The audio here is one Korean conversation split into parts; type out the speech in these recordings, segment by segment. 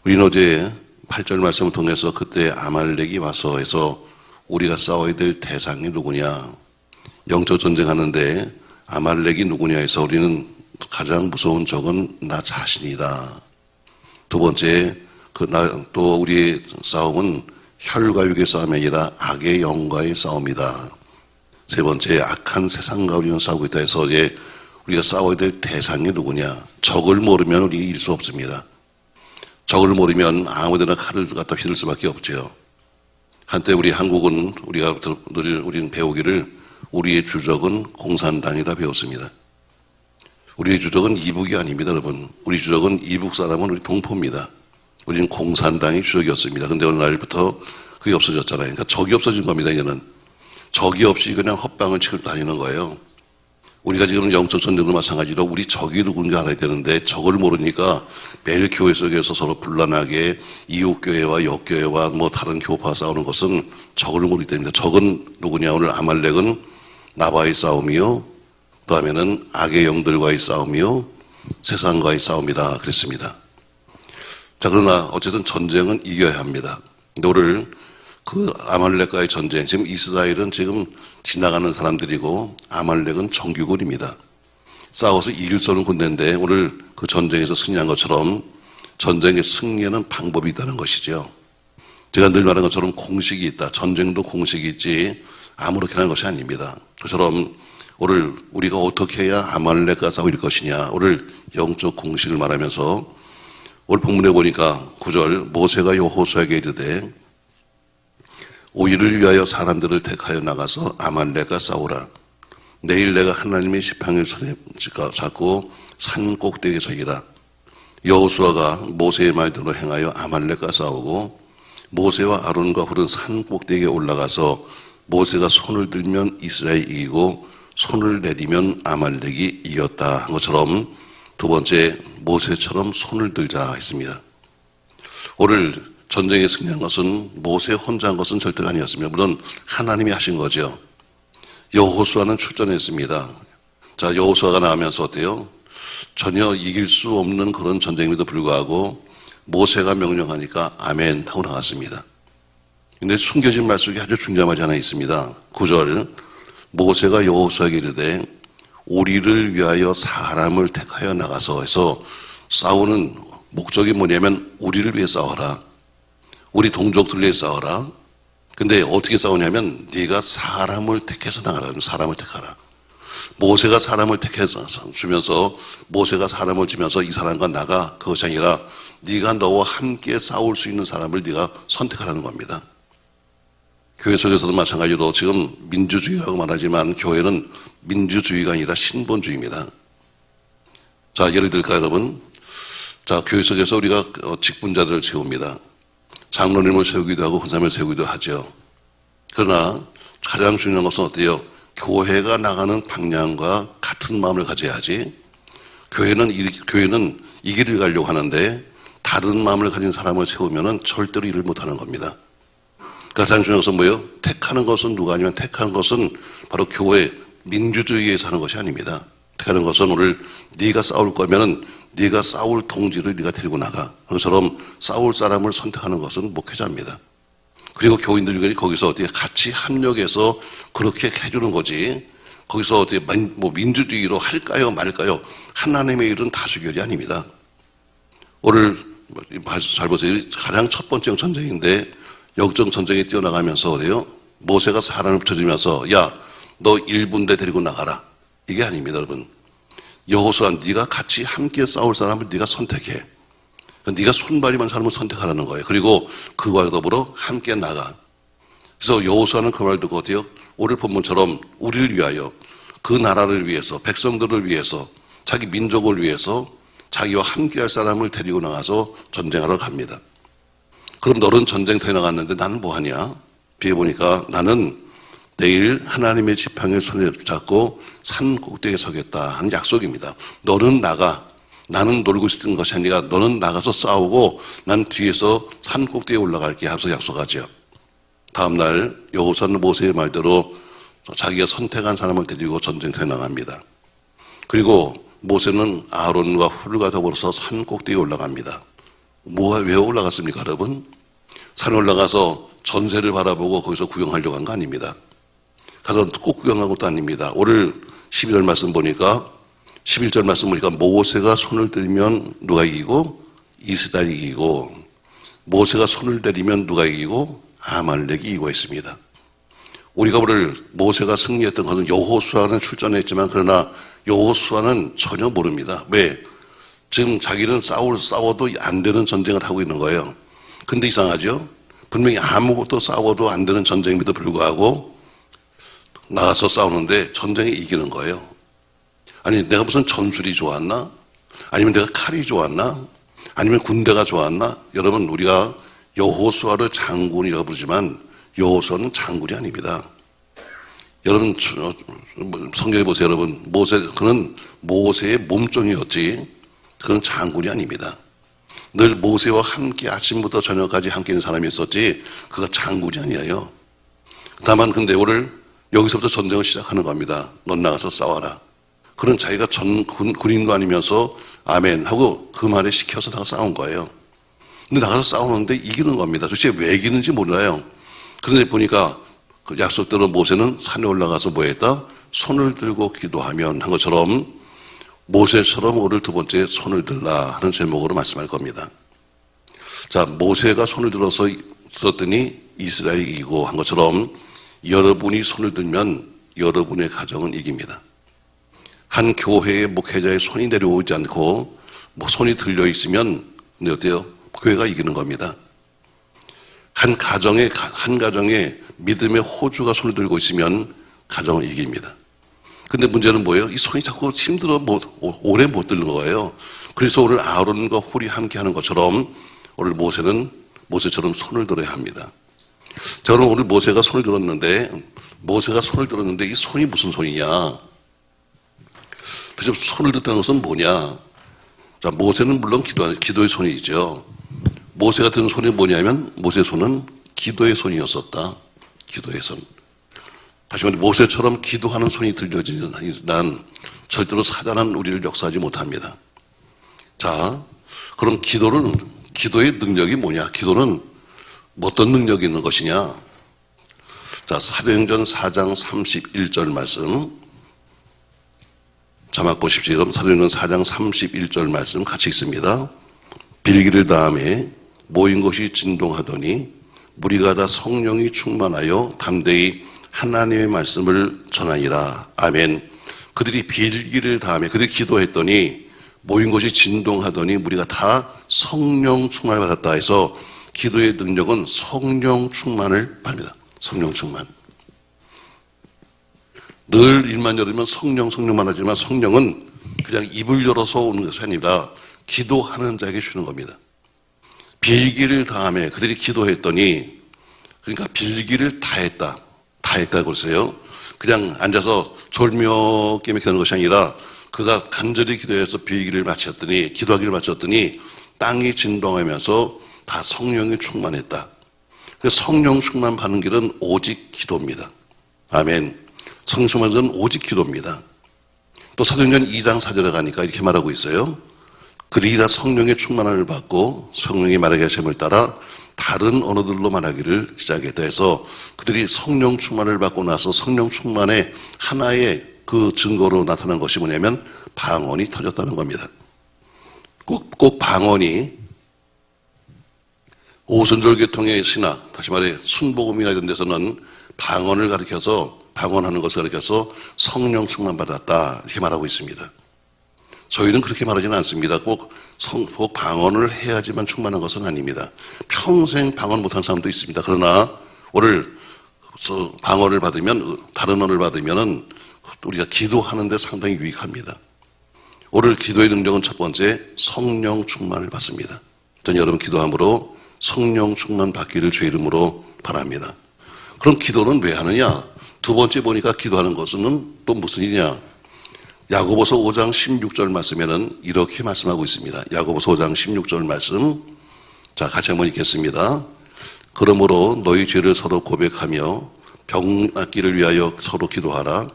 우리는 어제 8절 말씀을 통해서 그때 아말렉이 와서 해서 우리가 싸워야 될 대상이 누구냐, 영적 전쟁하는데 아말렉이 누구냐 해서 우리는 가장 무서운 적은 나 자신이다. 두 번째, 또 우리의 싸움은 혈과 육의 싸움이 아니라 악의 영과의 싸움이다. 세 번째, 악한 세상과 우리는 싸우고 있다 해서 이제 우리가 싸워야 될 대상이 누구냐. 적을 모르면 우리 이길 수 없습니다. 적을 모르면 아무데나 칼을 갖다 휘둘 수밖에 없죠. 한때 우리 한국은 우리는 배우기를 우리의 주적은 공산당이다 배웠습니다. 우리의 주적은 이북이 아닙니다, 여러분. 우리 주적은 이북 사람은 우리 동포입니다. 우리는 공산당이 주적이었습니다. 근데 어느 날부터 그게 없어졌잖아요. 그러니까 적이 없어진 겁니다, 이제는. 적이 없이 그냥 헛방을 치고 다니는 거예요. 우리가 지금 영적 전쟁도 마찬가지로 우리 적이 누군지 알아야 되는데 적을 모르니까 매일 교회 속에서 서로 분란하게 이웃교회와 역교회와 뭐 다른 교파 싸우는 것은 적을 모르기 때문입니다. 적은 누구냐? 오늘 아말렉은 나와의 싸움이요, 그 다음에는 악의 영들과의 싸움이요, 세상과의 싸움이다 그랬습니다. 자, 그러나 어쨌든 전쟁은 이겨야 합니다. 근데 오늘 그 아말렉과의 전쟁, 지금 이스라엘은 지금 지나가는 사람들이고 아말렉은 정규군입니다. 싸워서 이길 수 없는 군대인데 오늘 그 전쟁에서 승리한 것처럼 전쟁의 승리에는 방법이 있다는 것이죠. 제가 늘 말하는 것처럼 공식이 있다. 전쟁도 공식이 있지 아무렇게나 하는 것이 아닙니다. 그처럼 오늘 우리가 어떻게 해야 아말렉과 싸울 것이냐, 오늘 영적 공식을 말하면서 오늘 본문에 보니까 9절, 모세가 여호수아에게 이르되 오일을 위하여 사람들을 택하여 나가서 아말렉과 싸우라. 내일 내가 하나님의 지팡이를 손에 잡고 산 꼭대기에 서이라. 여호수아가 모세의 말대로 행하여 아말렉과 싸우고 모세와 아론과 훌은 산 꼭대기에 올라가서 모세가 손을 들면 이스라엘이 이기고 손을 내리면 아말렉이 이겼다 한 것처럼 두 번째, 모세처럼 손을 들자 했습니다. 오늘 전쟁에 승리한 것은 모세 혼자 한 것은 절대가 아니었습니다. 물론 하나님이 하신 거죠. 여호수아는 출전했습니다. 자, 여호수아가 나오면서 어때요? 전혀 이길 수 없는 그런 전쟁임에도 불구하고 모세가 명령하니까 아멘 하고 나갔습니다. 근데 숨겨진 말 속에 아주 중요한 말이 하나 있습니다. 9절, 모세가 여호수아에게 이르되 우리를 위하여 사람을 택하여 나가서 해서 싸우는 목적이 뭐냐면 우리를 위해 싸워라. 우리 동족들 위해 싸워라. 근데 어떻게 싸우냐면 네가 사람을 택해서 나가라. 사람을 택하라. 모세가 사람을 택해서 주면서 모세가 사람을 주면서 이 사람과 나가, 그것이 아니라 네가 너와 함께 싸울 수 있는 사람을 네가 선택하라는 겁니다. 교회 속에서도 마찬가지로 지금 민주주의라고 말하지만 교회는 민주주의가 아니라 신본주의입니다. 자, 예를 들까요, 여러분? 자, 교회 속에서 우리가 직분자들을 세웁니다. 장로님을 세우기도 하고 권사님을 세우기도 하죠. 그러나 가장 중요한 것은 어때요? 교회가 나가는 방향과 같은 마음을 가져야지. 교회는 이 길을 가려고 하는데 다른 마음을 가진 사람을 세우면은 절대로 일을 못하는 겁니다. 가장 중요한 것은 뭐예요? 택하는 것은 누가 아니면 택하는 것은 바로 교회 민주주의에서 하는 것이 아닙니다. 택하는 것은 오늘 네가 싸울 거면은 네가 싸울 동지를 네가 데리고 나가. 그것처럼 싸울 사람을 선택하는 것은 목회자입니다. 그리고 교인들이 거기서 어떻게 같이 합력해서 그렇게 해주는 거지. 거기서 어떻게 뭐 민주주의로 할까요 말까요? 하나님의 일은 다수결이 아닙니다. 오늘 잘 보세요. 가장 첫 번째 전쟁인데 영적 전쟁에 뛰어나가면서 그래요. 모세가 사람을 붙여주면서 야, 너 1분대 데리고 나가라. 이게 아닙니다, 여러분. 여호수아, 네가 같이 함께 싸울 사람을 네가 선택해. 네가 손발이만 사람을 선택하라는 거예요. 그리고 그와 더불어 함께 나가. 그래서 여호수아는 그 말 듣고 어때요? 오늘 본문처럼 우리를 위하여, 그 나라를 위해서, 백성들을 위해서, 자기 민족을 위해서 자기와 함께 할 사람을 데리고 나가서 전쟁하러 갑니다. 그럼 너는 전쟁터에 나갔는데 나는 뭐하냐? 뒤에 보니까 나는 내일 하나님의 지팡이를 손에 잡고 산 꼭대기에 서겠다 하는 약속입니다. 너는 나가. 나는 놀고 있는 것이 아니라 너는 나가서 싸우고 난 뒤에서 산 꼭대기에 올라갈게 하면서 약속하죠. 다음날 여호수아는 모세의 말대로 자기가 선택한 사람을 데리고 전쟁터에 나갑니다. 그리고 모세는 아론과 훌과 더불어서 산 꼭대기에 올라갑니다. 왜 올라갔습니까, 여러분? 산에 올라가서 전세를 바라보고 거기서 구경하려고 한 거 아닙니다. 가서 꼭 구경한 것도 아닙니다. 오늘 12절 말씀 보니까 11절 말씀 보니까 모세가 손을 들면 누가 이기고 이스라엘이 이기고, 모세가 손을 들이면 누가 이기고 아말렉이 이기고 했습니다. 우리가 오늘 모세가 승리했던 것은 여호수아는 출전했지만 그러나 여호수아는 전혀 모릅니다. 왜? 지금 자기는 싸워도 안 되는 전쟁을 하고 있는 거예요. 근데 이상하죠? 분명히 아무것도 싸워도 안 되는 전쟁임에도 불구하고 나가서 싸우는데 전쟁에 이기는 거예요. 아니, 내가 무슨 전술이 좋았나? 아니면 내가 칼이 좋았나? 아니면 군대가 좋았나? 여러분, 우리가 여호수아를 장군이라고 부르지만 여호수아는 장군이 아닙니다. 여러분, 성경에 보세요. 여러분, 그는 모세의 몸종이었지 그는 장군이 아닙니다. 늘 모세와 함께 아침부터 저녁까지 함께 있는 사람이 있었지 그가 장군이 아니에요. 다만 근데 오늘 여기서부터 전쟁을 시작하는 겁니다. 넌 나가서 싸워라. 그런 자기가 군인도 아니면서 아멘 하고 그 말에 시켜서 나가 싸운 거예요. 근데 나가서 싸우는데 이기는 겁니다. 도대체 왜 이기는지 몰라요. 그런데 보니까 그 약속대로 모세는 산에 올라가서 뭐 했다? 손을 들고 기도하면 한 것처럼 모세처럼 오늘 두 번째 손을 들라 하는 제목으로 말씀할 겁니다. 자, 모세가 손을 들어서 썼더니 이스라엘이 이기고 한 것처럼 여러분이 손을 들면 여러분의 가정은 이깁니다. 한 교회의 목회자의 손이 내려오지 않고 손이 들려 있으면 근데 어때요? 교회가 이기는 겁니다. 한 가정에 믿음의 호주가 손을 들고 있으면 가정을 이깁니다. 근데 문제는 뭐예요? 이 손이 자꾸 힘들어 오래 못 들는 거예요. 그래서 오늘 아론과 홀이 함께 하는 것처럼 오늘 모세처럼 손을 들어야 합니다. 저는 오늘 모세가 손을 들었는데 이 손이 무슨 손이냐? 도대체 손을 듣다는 것은 뭐냐? 자, 모세는 물론 기도의 손이죠. 모세가 든 손이 뭐냐면 모세의 손은 기도의 손이었었다. 기도의 손. 다시 말해 모세처럼 기도하는 손이 들려지는 난 절대로 사단은 우리를 역사하지 못합니다. 자, 그럼 기도의 능력이 뭐냐? 기도는 어떤 능력이 있는 것이냐? 자, 사도행전 4장 31절 말씀 자막 보십시오. 여러분, 사도행전 4장 31절 말씀 같이 읽습니다. 빌기를 다음에 모인 곳이 진동하더니 무리가 다 성령이 충만하여 담대히 하나님의 말씀을 전하니라. 아멘. 그들이 빌기를 다음에 그들이 기도했더니 모인 곳이 진동하더니 우리가 다 성령 충만을 받았다 해서 기도의 능력은 성령 충만을 받습니다. 성령 충만. 늘 입만 열으면 성령만 하지만 성령은 그냥 입을 열어서 오는 것이 아니라 기도하는 자에게 주는 겁니다. 빌기를 다음에 그들이 기도했더니 그러니까 빌기를 다 했다 그러세요. 그냥 앉아서 졸며깨 하는 것이 아니라 그가 간절히 기도해서 기도하기를 마쳤더니 땅이 진동하면서 다 성령이 충만했다. 성령 충만 받는 길은 오직 기도입니다. 아멘. 성령 충만은 오직 기도입니다. 또 사도행전 2장 4절에 가니까 이렇게 말하고 있어요. 그들이 다 성령의 충만함을 받고 성령이 말하게 하심을 따라 다른 언어들로 말하기를 시작했다 해서 그들이 성령 충만을 받고 나서 성령 충만의 하나의 그 증거로 나타난 것이 뭐냐면 방언이 터졌다는 겁니다. 꼭 방언이 오순절계통의 신학, 다시 말해 순복음이나 이런 데서는 방언하는 것을 가리켜서 성령 충만 받았다 이렇게 말하고 있습니다. 저희는 그렇게 말하지는 않습니다. 꼭 방언을 해야지만 충만한 것은 아닙니다. 평생 방언 못한 사람도 있습니다. 그러나 오늘 방언을 받으면 다른 언어를 받으면은 우리가 기도하는데 상당히 유익합니다. 오늘 기도의 능력은 첫 번째 성령 충만을 받습니다. 저는 여러분 기도함으로 성령 충만 받기를 주의 이름으로 바랍니다. 그럼 기도는 왜 하느냐? 두 번째 보니까 기도하는 것은 또 무슨 일이냐? 야고보서 5장 16절 말씀에는 이렇게 말씀하고 있습니다. 야고보서 5장 16절 말씀. 자, 같이 한번 읽겠습니다. 그러므로 너희 죄를 서로 고백하며 병 낫기를 위하여 서로 기도하라.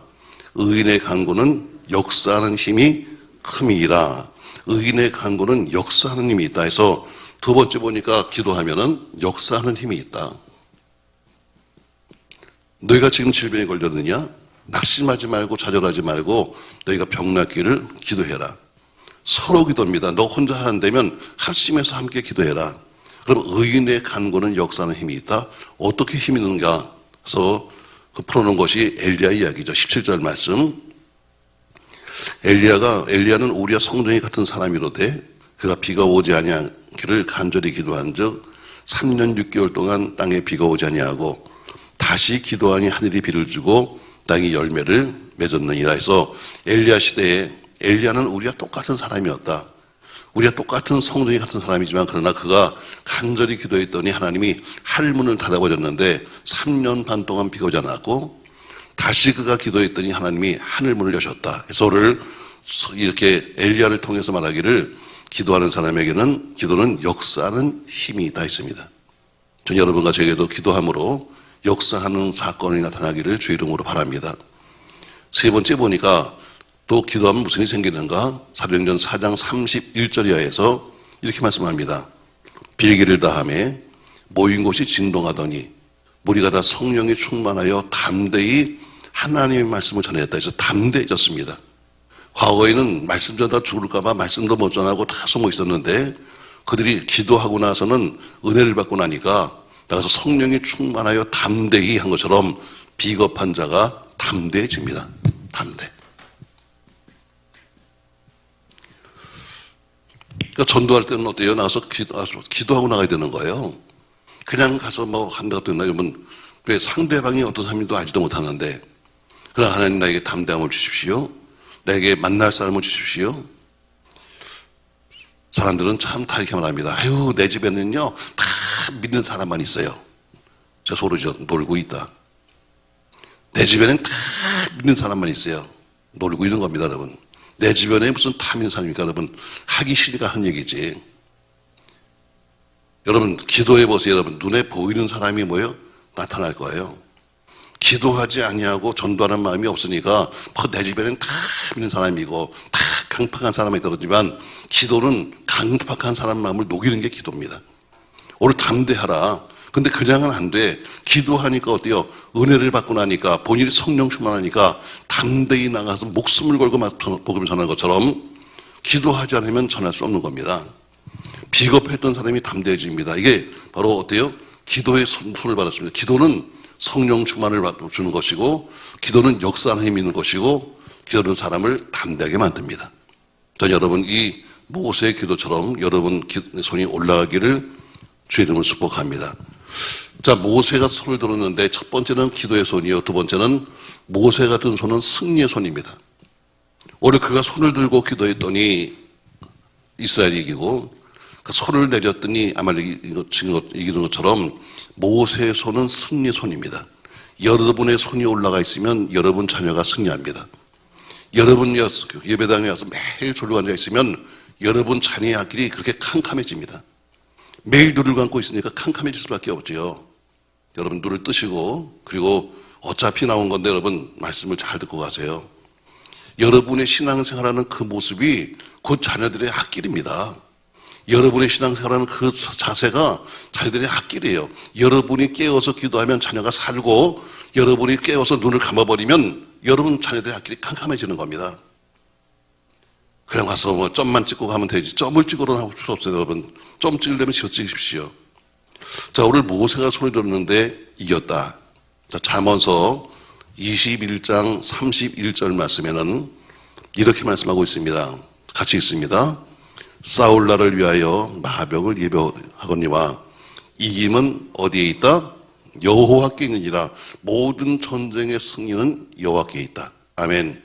의인의 간구는 역사하는 힘이 큼이라. 의인의 간구는 역사하는 힘이 있다 해서 두 번째 보니까 기도하면은 역사하는 힘이 있다. 너희가 지금 질병에 걸렸느냐? 낙심하지 말고 좌절하지 말고 너희가 병 낫기를 기도해라. 서로 기도입니다. 너 혼자 안 되면 합심해서 함께 기도해라. 그럼 의인의 간구는 역사하는 힘이 있다. 어떻게 힘이 있는가? 그래서 그 풀어놓은 것이 엘리야 이야기죠. 17절 말씀. 엘리야는 우리와 성정이 같은 사람이로되 그가 비가 오지 아니하기를 간절히 기도한즉 3년 6개월 동안 땅에 비가 오지 아니하고 다시 기도하니 하늘이 비를 주고 땅이 열매를 맺었느니라 해서 엘리야 시대에 엘리야는 우리와 똑같은 사람이었다. 우리가 똑같은 성정이 같은 사람이지만 그러나 그가 간절히 기도했더니 하나님이 하늘문을 닫아버렸는데 3년 반 동안 비가 오지 않았고 다시 그가 기도했더니 하나님이 하늘문을 여셨다. 그래서 오늘 이렇게 엘리야를 통해서 말하기를 기도하는 사람에게는 기도는 역사하는 힘이 있다 했습니다. 전 여러분과 저에게도 기도함으로 역사하는 사건이 나타나기를 주의 이름으로 바랍니다. 세 번째 보니까 또 기도하면 무슨 일이 생기는가? 사도행전 4장 31절 이하에서 이렇게 말씀합니다. 빌기를 다하며 모인 곳이 진동하더니 무리가 다 성령이 충만하여 담대히 하나님의 말씀을 전했다 해서 담대해졌습니다. 과거에는 말씀 전하다 죽을까봐 말씀도 못 전하고 다 숨어 있었는데 그들이 기도하고 나서는 은혜를 받고 나니까 나가서 성령이 충만하여 담대히 한 것처럼 비겁한 자가 담대해집니다. 담대. 그러니까 전도할 때는 어때요? 나가서 기도하고 나가야 되는 거예요. 그냥 가서 뭐 한다고 했나 여러분, 왜 상대방이 어떤 사람인지도 알지도 못하는데 그러나 하나님 나에게 담대함을 주십시오. 나에게 만날 사람을 주십시오. 사람들은 참 다 이렇게 말합니다. 아유, 내 집에는요 다 믿는 사람만 있어요. 제가 소리죠. 놀고 있다. 내 집에는 다 믿는 사람만 있어요. 놀고 있는 겁니다, 여러분. 내 주변에 무슨 다 믿는 사람입니까, 여러분? 하기 싫으니까 한 얘기지. 여러분, 기도해 보세요, 여러분. 눈에 보이는 사람이 뭐예요? 나타날 거예요. 기도하지 아니하고 전도하는 마음이 없으니까 내 집에는 다 믿는 사람이고 다 강팍한 사람이 들었지만 기도는 강팍한 사람 마음을 녹이는 게 기도입니다. 오늘 담대하라. 근데 그냥은 안 돼. 기도하니까 어때요? 은혜를 받고 나니까 본인이 성령 충만하니까 담대히 나가서 목숨을 걸고 복음을 전하는 것처럼 기도하지 않으면 전할 수 없는 겁니다. 비겁했던 사람이 담대해집니다. 이게 바로 어때요? 기도의 손을 받았습니다. 기도는 성령 충만을 주는 것이고 기도는 역사하는 힘이 있는 것이고 기도는 사람을 담대하게 만듭니다. 전 여러분 이 모세의 기도처럼 여러분 손이 올라가기를 주의 이름으로 축복합니다. 자, 모세가 손을 들었는데 첫 번째는 기도의 손이요, 두 번째는 모세가 든 손은 승리의 손입니다. 오늘 그가 손을 들고 기도했더니 이스라엘이 이기고 그 손을 내렸더니 아말렉이 이기는 것처럼 모세의 손은 승리의 손입니다. 여러분의 손이 올라가 있으면 여러분 자녀가 승리합니다. 여러분 예배당에 와서 매일 졸고 앉아 있으면 여러분 자녀의 앞길이 그렇게 캄캄해집니다. 매일 눈을 감고 있으니까 캄캄해질 수밖에 없죠. 여러분 눈을 뜨시고 그리고 어차피 나온 건데 여러분 말씀을 잘 듣고 가세요. 여러분의 신앙생활하는 그 모습이 곧 자녀들의 앞길입니다. 여러분의 신앙생활하는 그 자세가 자녀들의 앞길이에요. 여러분이 깨어서 기도하면 자녀가 살고 여러분이 깨어서 눈을 감아버리면 여러분 자녀들의 앞길이 캄캄해지는 겁니다. 그냥 가서 뭐 점만 찍고 가면 되지 점을 찍으러 하고 필요 없어요. 여러분 점 찍으려면 찍으십시오. 자, 오늘 모세가 손을 들었는데 이겼다. 자, 잠언서 21장 31절 말씀에는 이렇게 말씀하고 있습니다. 같이 읽습니다. 싸울 날을 위하여 마병을 예배하거니와 이김은 어디에 있다? 여호와께 있느니라. 모든 전쟁의 승리는 여호와께 있다. 아멘.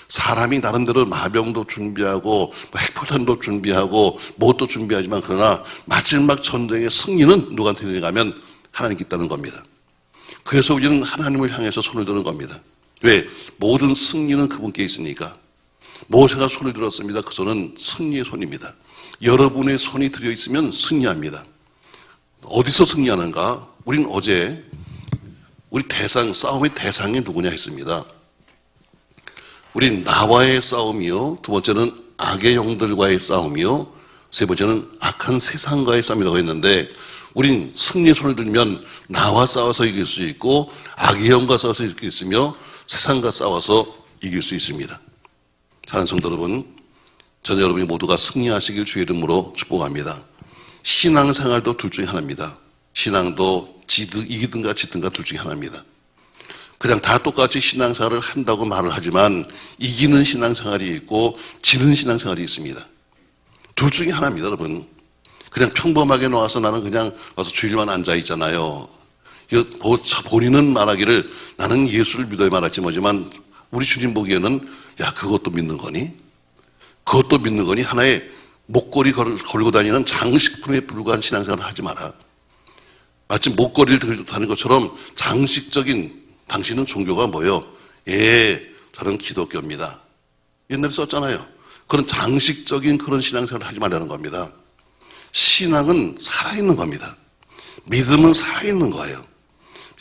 사람이 나름대로 마병도 준비하고 핵폭탄도 준비하고 무엇도 준비하지만 그러나 마지막 전쟁의 승리는 누구한테 있는가면 하나님께 있다는 겁니다. 그래서 우리는 하나님을 향해서 손을 드는 겁니다. 왜? 모든 승리는 그분께 있으니까. 모세가 손을 들었습니다. 그 손은 승리의 손입니다. 여러분의 손이 들어있으면 승리합니다. 어디서 승리하는가? 우린 어제 우리 싸움의 대상이 누구냐 했습니다. 우린 나와의 싸움이요, 두 번째는 악의 영들과의 싸움이요, 세 번째는 악한 세상과의 싸움이라고 했는데 우린 승리의 손을 들면 나와 싸워서 이길 수 있고 악의 영과 싸워서 이길 수 있으며 세상과 싸워서 이길 수 있습니다. 사랑하는 성도 여러분, 저는 여러분이 모두가 승리하시길 주의 이름으로 축복합니다. 신앙생활도 둘 중에 하나입니다. 신앙도 이기든가 지든가 둘 중에 하나입니다. 그냥 다 똑같이 신앙생활을 한다고 말을 하지만 이기는 신앙생활이 있고 지는 신앙생활이 있습니다. 둘 중에 하나입니다, 여러분. 그냥 평범하게 나와서 나는 그냥 와서 주일만 앉아 있잖아요. 본인은 말하기를 나는 예수를 믿어야 말할지 뭐지만 우리 주님 보기에는 야, 그것도 믿는 거니? 그것도 믿는 거니? 하나의 목걸이 걸고 다니는 장식품에 불과한 신앙생활을 하지 마라. 마치 목걸이를 들고 다니는 것처럼 장식적인 당신은 종교가 뭐예요? 예, 저는 기독교입니다. 옛날에 썼잖아요. 그런 장식적인 그런 신앙생활을 하지 말라는 겁니다. 신앙은 살아있는 겁니다. 믿음은 살아있는 거예요.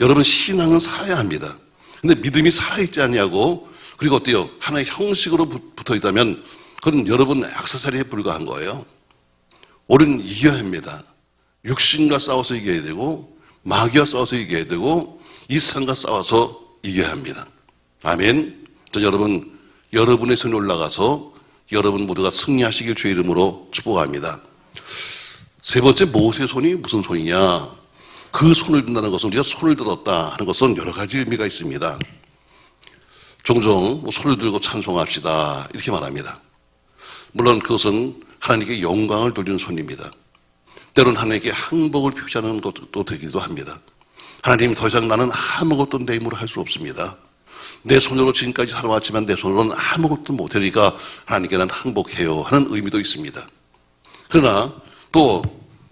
여러분, 신앙은 살아야 합니다. 근데 믿음이 살아있지 않냐고, 그리고 어때요? 하나의 형식으로 붙어 있다면 그건 여러분 액세서리에 불과한 거예요. 우리는 이겨야 합니다. 육신과 싸워서 이겨야 되고 마귀와 싸워서 이겨야 되고 이 세상과 싸워서 이겨야 합니다. 아멘. 저 여러분의 손이 올라가서 여러분 모두가 승리하시길 주의 이름으로 축복합니다. 세 번째, 모세의 손이 무슨 손이냐? 그 손을 든다는 것은 우리가 손을 들었다 하는 것은 여러 가지 의미가 있습니다. 종종 손을 들고 찬송합시다 이렇게 말합니다. 물론 그것은 하나님께 영광을 돌리는 손입니다. 때로는 하나님께 항복을 표시하는 것도 되기도 합니다. 하나님, 더 이상 나는 아무것도 내 힘으로 할 수 없습니다. 내 손으로 지금까지 살아왔지만 내 손으로는 아무것도 못하니까 하나님께 난 항복해요 하는 의미도 있습니다. 그러나 또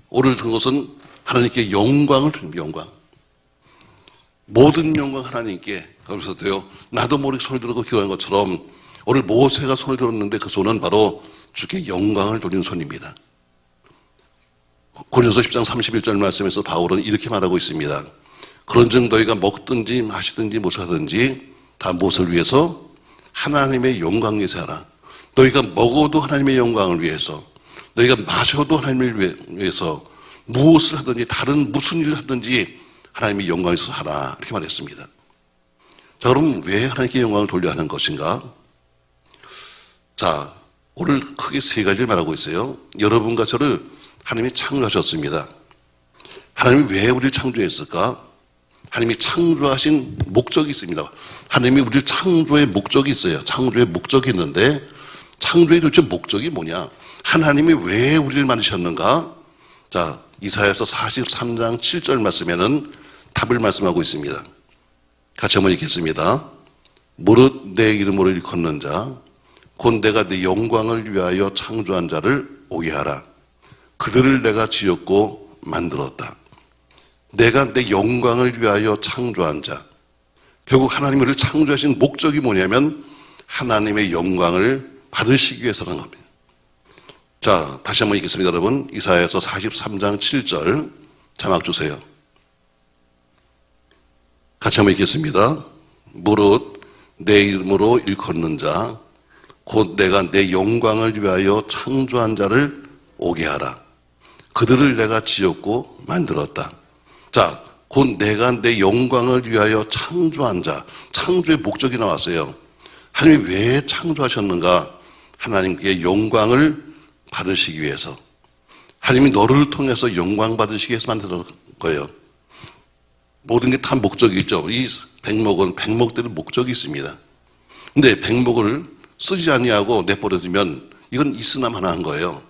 오늘 든 것은 하나님께 영광을 드립니다. 영광. 모든 영광 하나님께. 그러면서도요, 나도 모르게 손을 들고 기도한 것처럼 오늘 모세가 손을 들었는데 그 손은 바로 주께 영광을 돌리는 손입니다. 고린도서 10장 31절 말씀에서 바울은 이렇게 말하고 있습니다. 그런즉 너희가 먹든지 마시든지 무엇하든지 다 무엇을 위해서? 하나님의 영광 위해서 하라. 너희가 먹어도 하나님의 영광을 위해서, 너희가 마셔도 하나님을 위해서, 무엇을 하든지 다른 무슨 일을 하든지 하나님의 영광을 위해서 하라 이렇게 말했습니다. 자, 그럼 왜 하나님께 영광을 돌려야 하는 것인가? 자, 오늘 크게 세 가지를 말하고 있어요. 여러분과 저를 하나님이 창조하셨습니다. 하나님이 왜 우리를 창조했을까? 하나님이 창조하신 목적이 있습니다. 하나님이 우리를 창조의 목적이 있어요. 창조의 목적이 있는데 창조의 도대체 목적이 뭐냐? 하나님이 왜 우리를 만드셨는가? 자, 이사야서 43장 7절 말씀에는 답을 말씀하고 있습니다. 같이 한번 읽겠습니다. 무릇 내 이름으로 일컫는 자 곧 내가 내 영광을 위하여 창조한 자를 오게 하라. 그들을 내가 지었고 만들었다. 내가 내 영광을 위하여 창조한 자. 결국 하나님이 우리를 창조하신 목적이 뭐냐면 하나님의 영광을 받으시기 위해서라는 겁니다. 자, 다시 한번 읽겠습니다, 여러분. 이사야서 43장 7절 자막 주세요. 같이 한번 읽겠습니다. 무릇 내 이름으로 일컫는 자 곧 내가 내 영광을 위하여 창조한 자를 오게 하라. 그들을 내가 지었고 만들었다. 자, 곧 내가 내 영광을 위하여 창조한 자. 창조의 목적이 나왔어요. 하나님이 왜 창조하셨는가? 하나님께 영광을 받으시기 위해서. 하나님이 너를 통해서 영광 받으시기 위해서 만든 거예요. 모든 게 다 목적이 있죠. 이 백목은 백목대로 목적이 있습니다. 근데 백목을 쓰지 아니하고 내버려두면 이건 있으나마나 한 거예요.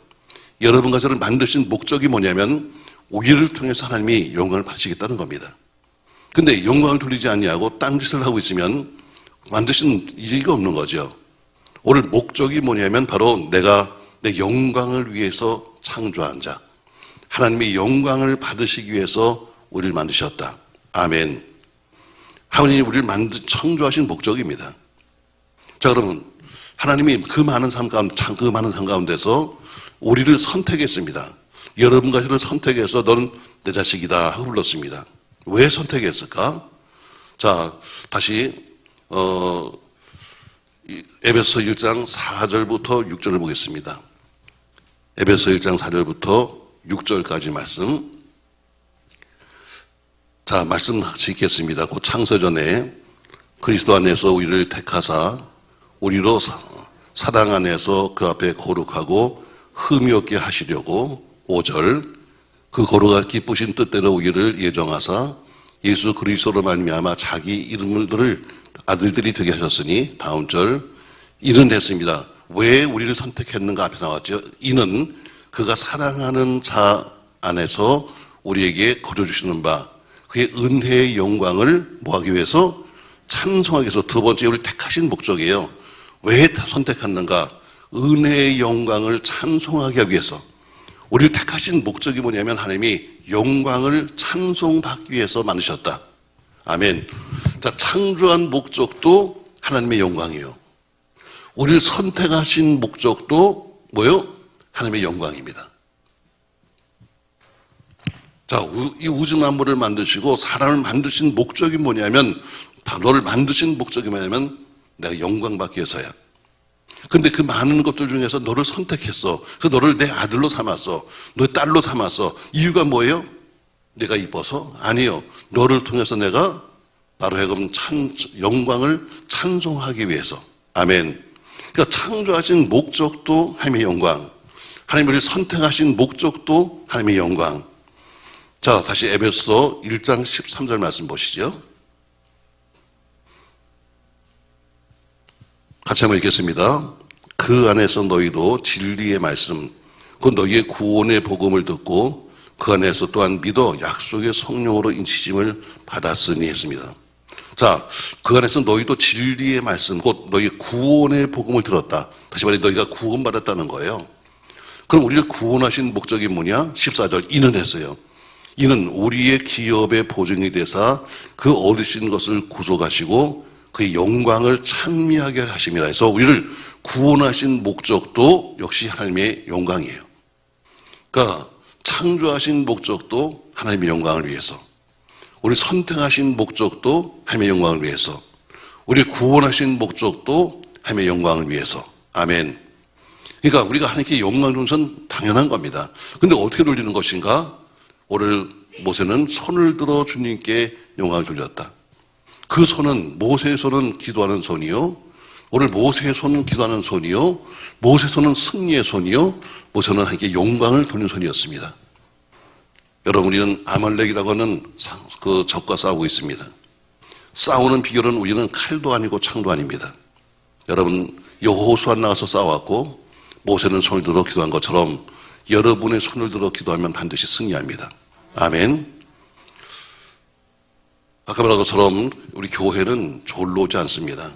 여러분과 저를 만드신 목적이 뭐냐면 우리를 통해서 하나님이 영광을 받으시겠다는 겁니다. 근데 영광을 돌리지 아니하고 딴짓을 하고 있으면 만드신 이유가 없는 거죠. 오늘 목적이 뭐냐면 바로 내가 내 영광을 위해서 창조한 자, 하나님의 영광을 받으시기 위해서 우리를 만드셨다. 아멘. 하나님이 우리를 창조하신 목적입니다. 자, 그러면 하나님이 그 많은 삶 가운데서 우리를 선택했습니다. 여러분과 저를 선택해서 너는 내 자식이다 하고 불렀습니다. 왜 선택했을까? 자, 다시 에베소 1장 4절부터 6절을 보겠습니다. 에베소 1장 4절부터 6절까지 말씀. 자, 말씀 같이 읽겠습니다. 그 창세전에 그리스도 안에서 우리를 택하사 우리로 사랑 안에서 그 앞에 거룩하고 흠이 없게 하시려고 5절 그 거룩한 기쁘신 뜻대로 우리를 예정하사 예수 그리스도로 말미암아 자기 이름을 들을 아들들이 되게 하셨으니 다음 절 이는 됐습니다. 왜 우리를 선택했는가 앞에 나왔죠. 이는 그가 사랑하는 자 안에서 우리에게 거둬주시는 바 그의 은혜의 영광을 뭐하기 위해서 찬송하기 위해서 두 번째 우리를 택하신 목적이에요. 왜 선택했는가? 은혜의 영광을 찬송하기 위해서. 우리를 택하신 목적이 뭐냐면 하나님이 영광을 찬송받기 위해서 만드셨다. 아멘. 자, 창조한 목적도 하나님의 영광이에요. 우리를 선택하신 목적도 뭐요? 하나님의 영광입니다. 자, 이 우주 만물을 만드시고 사람을 만드신 목적이 뭐냐면 너를 만드신 목적이 뭐냐면 내가 영광 받기 위해서야. 근데 그 많은 것들 중에서 너를 선택했어. 그래서 너를 내 아들로 삼았어. 너의 딸로 삼았어. 이유가 뭐예요? 내가 이뻐서? 아니요. 너를 통해서 내가 나로 하여금 영광을 찬송하기 위해서. 아멘. 그러니까 창조하신 목적도 하나님의 영광. 하나님 우리를 선택하신 목적도 하나님의 영광. 자, 다시 에베소 1장 13절 말씀 보시죠. 같이 한번 읽겠습니다. 그 안에서 너희도 진리의 말씀, 그 너희의 구원의 복음을 듣고 그 안에서 또한 믿어 약속의 성령으로 인치심을 받았으니 했습니다. 자, 그 안에서 너희도 진리의 말씀, 곧 너희의 구원의 복음을 들었다. 다시 말해 너희가 구원받았다는 거예요. 그럼 우리를 구원하신 목적이 뭐냐? 14절 이는 했어요. 이는 우리의 기업의 보증이 되사 그 얻으신 것을 구속하시고 그의 영광을 찬미하게 하심이라 해서 우리를 구원하신 목적도 역시 하나님의 영광이에요. 그러니까 창조하신 목적도 하나님의 영광을 위해서, 우리 선택하신 목적도 하나님의 영광을 위해서, 우리 구원하신 목적도 하나님의 영광을 위해서. 아멘. 그러니까 우리가 하나님께 영광 주는 것은 당연한 겁니다. 근데 어떻게 돌리는 것인가? 오늘 모세는 손을 들어 주님께 영광을 돌렸다. 그 손은 모세의 손은 기도하는 손이요. 오늘 모세의 손은 기도하는 손이요. 모세의 손은 승리의 손이요. 모세는 하나님께 영광을 돌리는 손이었습니다. 여러분 우리는 아말렉이라고 하는 그 적과 싸우고 있습니다. 싸우는 비결은 우리는 칼도 아니고 창도 아닙니다. 여러분 여호수아 나가서 싸웠고 모세는 손을 들어 기도한 것처럼 여러분의 손을 들어 기도하면 반드시 승리합니다. 아멘. 아까 말한 것처럼 우리 교회는 졸로 오지 않습니다.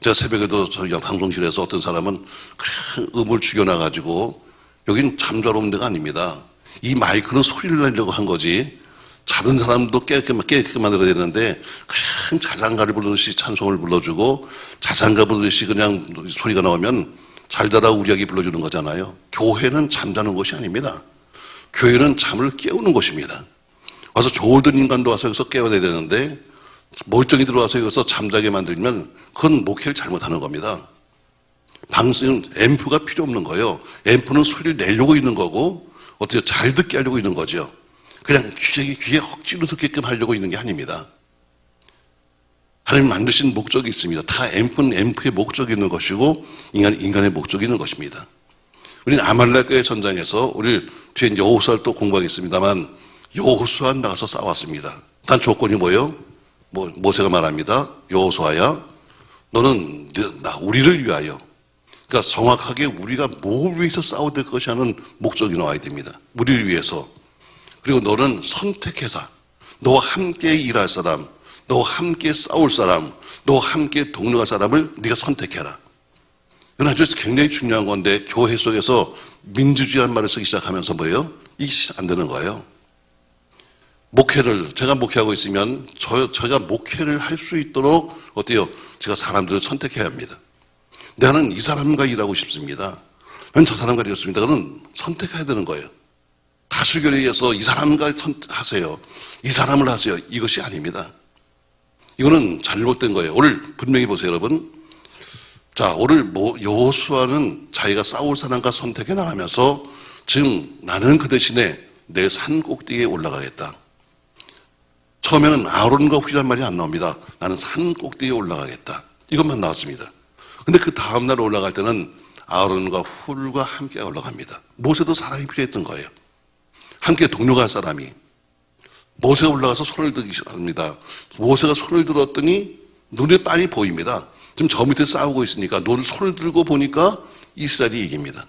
제가 새벽에도 저희 방송실에서 어떤 사람은 큰 음을 죽여놔가지고 여긴 잠자러 온 데가 아닙니다. 이 마이크는 소리를 내려고 한 거지 자던 사람도 깨끗게 만들어야 되는데 그냥 자장가를 부르듯이 찬송을 불러주고 자장가 부르듯이 그냥 소리가 나오면 잘 자라고 우리에게 불러주는 거잖아요. 교회는 잠자는 것이 아닙니다. 교회는 잠을 깨우는 것입니다. 와서 졸던 인간도 와서 여기서 깨워야 되는데 멀쩡히 들어와서 여기서 잠자게 만들면 그건 목회를 잘못하는 겁니다. 방송은 앰프가 필요 없는 거예요. 앰프는 소리를 내려고 있는 거고 어떻게 잘 듣게 하려고 있는 거죠. 그냥 귀에 억지로 듣게끔 하려고 있는 게 아닙니다. 하나님 만드신 목적이 있습니다. 다 앰프는 앰프의 목적이 있는 것이고 인간의 목적이 있는 것입니다. 우리는 아말렉과의 전장에서 우리 뒤에 여호수아를 또 공부하겠습니다만 여호수아 나가서 싸웠습니다. 단 조건이 뭐예요? 모세가 말합니다. 여호수아야, 너는 우리를 위하여, 그러니까 정확하게 우리가 뭘 위해서 싸워야 될 것이 하는 목적이 나와야 됩니다. 우리를 위해서. 그리고 너는 선택해서 너와 함께 일할 사람, 너와 함께 싸울 사람, 너와 함께 동료할 사람을 네가 선택해라. 이건 아주 굉장히 중요한 건데 교회 속에서 민주주의란 말을 쓰기 시작하면서 뭐예요? 이게 안 되는 거예요. 제가 목회하고 있으면 제가 목회를 할 수 있도록 어때요? 제가 사람들을 선택해야 합니다. 나는 이 사람과 일하고 싶습니다. 나는 저 사람과 일하겠습니다. 그건 선택해야 되는 거예요. 다수결에 의해서 이 사람과 하세요. 이 사람을 하세요. 이것이 아닙니다. 이거는 잘못된 거예요. 오늘 분명히 보세요, 여러분. 자, 오늘 여호수아는 자기가 싸울 사람과 선택해 나가면서 지금 나는 그 대신에 내 산 꼭대기에 올라가겠다. 처음에는 아론과 훌이란 말이 안 나옵니다. 나는 산 꼭대기에 올라가겠다. 이것만 나왔습니다. 근데 그 다음날 올라갈 때는 아론과 훌과 함께 올라갑니다. 모세도 사람이 필요했던 거예요. 함께 동료갈 사람이. 모세가 올라가서 손을 들기 시작합니다. 모세가 손을 들었더니 눈에 빤히 보입니다. 지금 저 밑에 싸우고 있으니까 손을 들고 보니까 이스라엘이 이깁니다.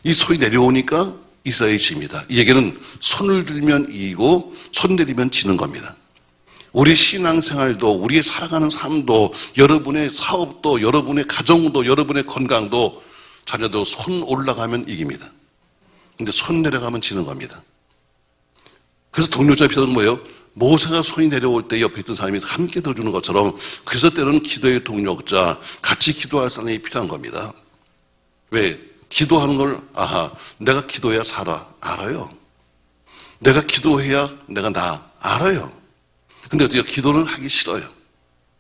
이 손이 내려오니까 이스라엘이 집니다. 이 얘기는 손을 들면 이기고 손 내리면 지는 겁니다. 우리 신앙생활도 우리의 살아가는 삶도 여러분의 사업도 여러분의 가정도 여러분의 건강도 자녀도 손 올라가면 이깁니다. 근데 손 내려가면 지는 겁니다. 그래서 동료자 표현은 뭐예요? 모세가 손이 내려올 때 옆에 있던 사람이 함께 들어주는 것처럼 그래서 때로는 기도의 동력자 같이 기도할 사람이 필요한 겁니다. 왜? 기도하는 걸 내가 기도해야 살아. 알아요. 내가 기도해야 내가 나. 알아요. 근데 어떻게 기도는 하기 싫어요.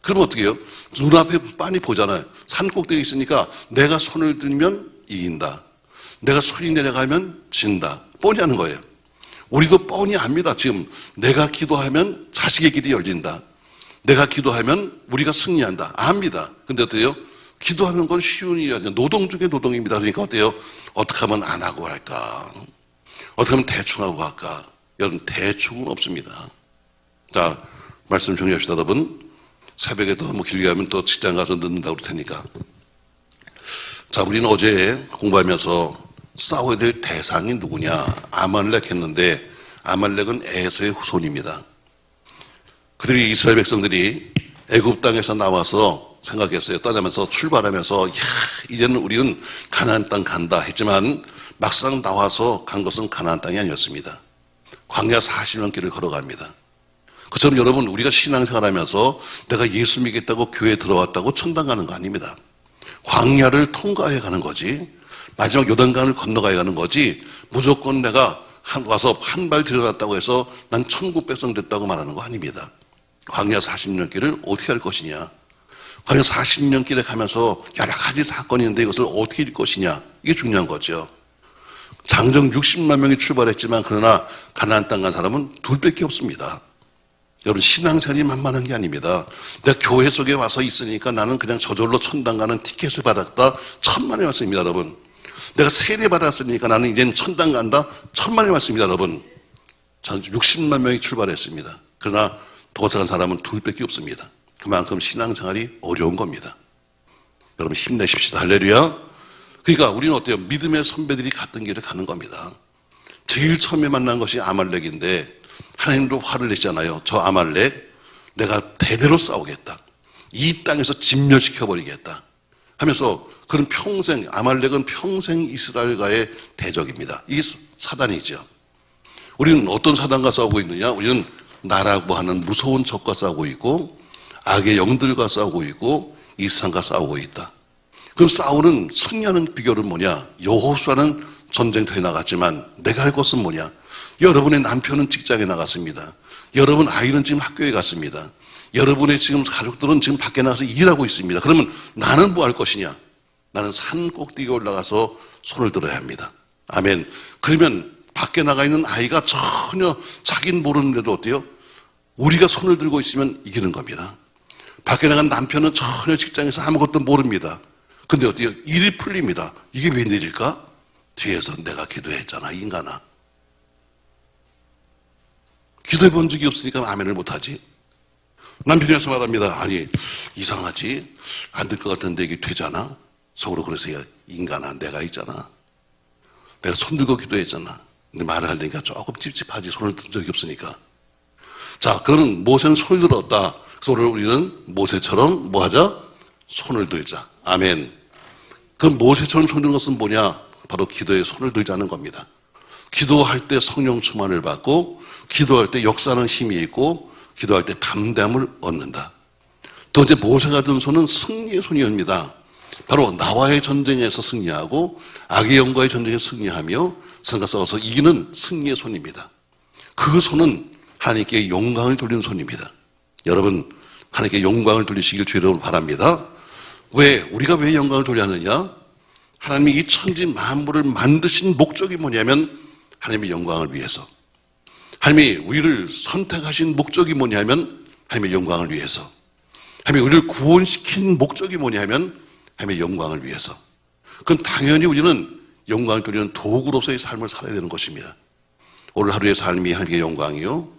그러면 어떻게 해요? 눈앞에 빤히 보잖아요. 산 꼭대기 있으니까 내가 손을 들면 이긴다. 내가 손이 내려가면 진다. 뻔히 하는 거예요. 우리도 뻔히 압니다. 지금 내가 기도하면 자식의 길이 열린다. 내가 기도하면 우리가 승리한다. 압니다. 근데 어때요? 기도하는 건 쉬운 일이 아니라 노동 중에 노동입니다. 그러니까 어때요? 어떻게 하면 안 하고 할까? 어떻게 하면 대충 하고 할까? 여러분 대충은 없습니다. 자, 말씀 정리합시다. 여러분 새벽에 너무 길게 하면 또 직장 가서 늦는다고 그럴 테니까. 자, 우리는 어제 공부하면서 싸워야 될 대상이 누구냐? 아말렉 했는데 아말렉은 에서의 후손입니다. 그들이 이스라엘 백성들이 애굽 땅에서 나와서 생각했어요. 떠나면서 출발하면서 이제는 우리는 가나안 땅 간다 했지만 막상 나와서 간 것은 가나안 땅이 아니었습니다. 광야 40년 길을 걸어갑니다. 그처럼 여러분 우리가 신앙생활하면서 내가 예수 믿겠다고 교회에 들어왔다고 천당 가는 거 아닙니다. 광야를 통과해 가는 거지 마지막 요단강을 건너가야 하는 거지 무조건 내가 와서 한 발 들여놨다고 해서 난 천국 백성 됐다고 말하는 거 아닙니다. 광야 40년 길을 어떻게 할 것이냐. 광야 40년 길에 가면서 여러 가지 사건이 있는데 이것을 어떻게 할 것이냐. 이게 중요한 거죠. 장정 60만 명이 출발했지만 그러나 가나안 땅 간 사람은 둘밖에 없습니다. 여러분 신앙생활이 만만한 게 아닙니다. 내가 교회 속에 와서 있으니까 나는 그냥 저절로 천당 가는 티켓을 받았다. 천만의 말씀입니다. 여러분. 내가 세례 받았으니까 나는 이제는 천당 간다. 천만의 말씀입니다. 여러분. 60만 명이 출발했습니다. 그러나 도착한 사람은 둘밖에 없습니다. 그만큼 신앙생활이 어려운 겁니다. 여러분 힘내십시다. 할렐루야. 그러니까 우리는 어때요? 믿음의 선배들이 갔던 길을 가는 겁니다. 제일 처음에 만난 것이 아말렉인데 하나님도 화를 내잖아요. 저 아말렉 내가 대대로 싸우겠다. 이 땅에서 진멸시켜버리겠다 하면서 그런 평생 아말렉은 평생 이스라엘과의 대적입니다. 이게 사단이죠. 우리는 어떤 사단과 싸우고 있느냐? 우리는 나라고 하는 무서운 적과 싸우고 있고 악의 영들과 싸우고 있고 이 세상과 싸우고 있다. 그럼 싸우는 승리하는 비결은 뭐냐? 여호수아는 전쟁터에 나갔지만 내가 할 것은 뭐냐? 여러분의 남편은 직장에 나갔습니다. 여러분 아이는 지금 학교에 갔습니다. 여러분의 지금 가족들은 지금 밖에 나가서 일하고 있습니다. 그러면 나는 뭐 할 것이냐? 나는 산 꼭대기에 올라가서 손을 들어야 합니다. 아멘. 그러면 밖에 나가 있는 아이가 전혀 자기는 모르는데도 어때요? 우리가 손을 들고 있으면 이기는 겁니다. 밖에 나간 남편은 전혀 직장에서 아무것도 모릅니다. 근데 어때요? 일이 풀립니다. 이게 웬일일까? 뒤에서 내가 기도했잖아, 인간아. 기도해 본 적이 없으니까 아멘을 못하지. 남편이 와서 말합니다. 아니 이상하지? 안 될 것 같은데 이게 되잖아. 속으로 그래서 야 인간아 내가 있잖아. 내가 손 들고 기도했잖아. 근데 말을 하려니까 조금 찝찝하지. 손을 든 적이 없으니까. 자 그러면 모세는 손을 들었다. 그래서 오늘 우리는 모세처럼 뭐 하자? 손을 들자. 아멘. 그럼 모세처럼 손 드는 것은 뭐냐? 바로 기도에 손을 들자는 겁니다. 기도할 때 성령 충만을 받고 기도할 때 역사하는 힘이 있고 기도할 때 담대함을 얻는다. 또 이제 모세가 든 손은 승리의 손이옵니다. 바로 나와의 전쟁에서 승리하고 악의 영과의 전쟁에서 승리하며 선과 싸워서 이기는 승리의 손입니다. 그 손은 하나님께 영광을 돌리는 손입니다. 여러분 하나님께 영광을 돌리시길 주의로 바랍니다. 왜? 우리가 왜 영광을 돌려야 하느냐? 하나님이 이 천지 만물을 만드신 목적이 뭐냐면 하나님의 영광을 위해서. 하나님이 우리를 선택하신 목적이 뭐냐면 하나님의 영광을 위해서. 하나님이 우리를 구원시킨 목적이 뭐냐면 하나님의 영광을 위해서. 그럼 당연히 우리는 영광을 돌리는 도구로서의 삶을 살아야 되는 것입니다. 오늘 하루의 삶이 하나님의 영광이요,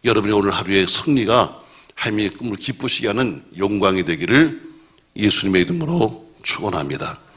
여러분의 오늘 하루의 승리가 하나님의 꿈을 기쁘시게 하는 영광이 되기를 예수님의 이름으로 축원합니다.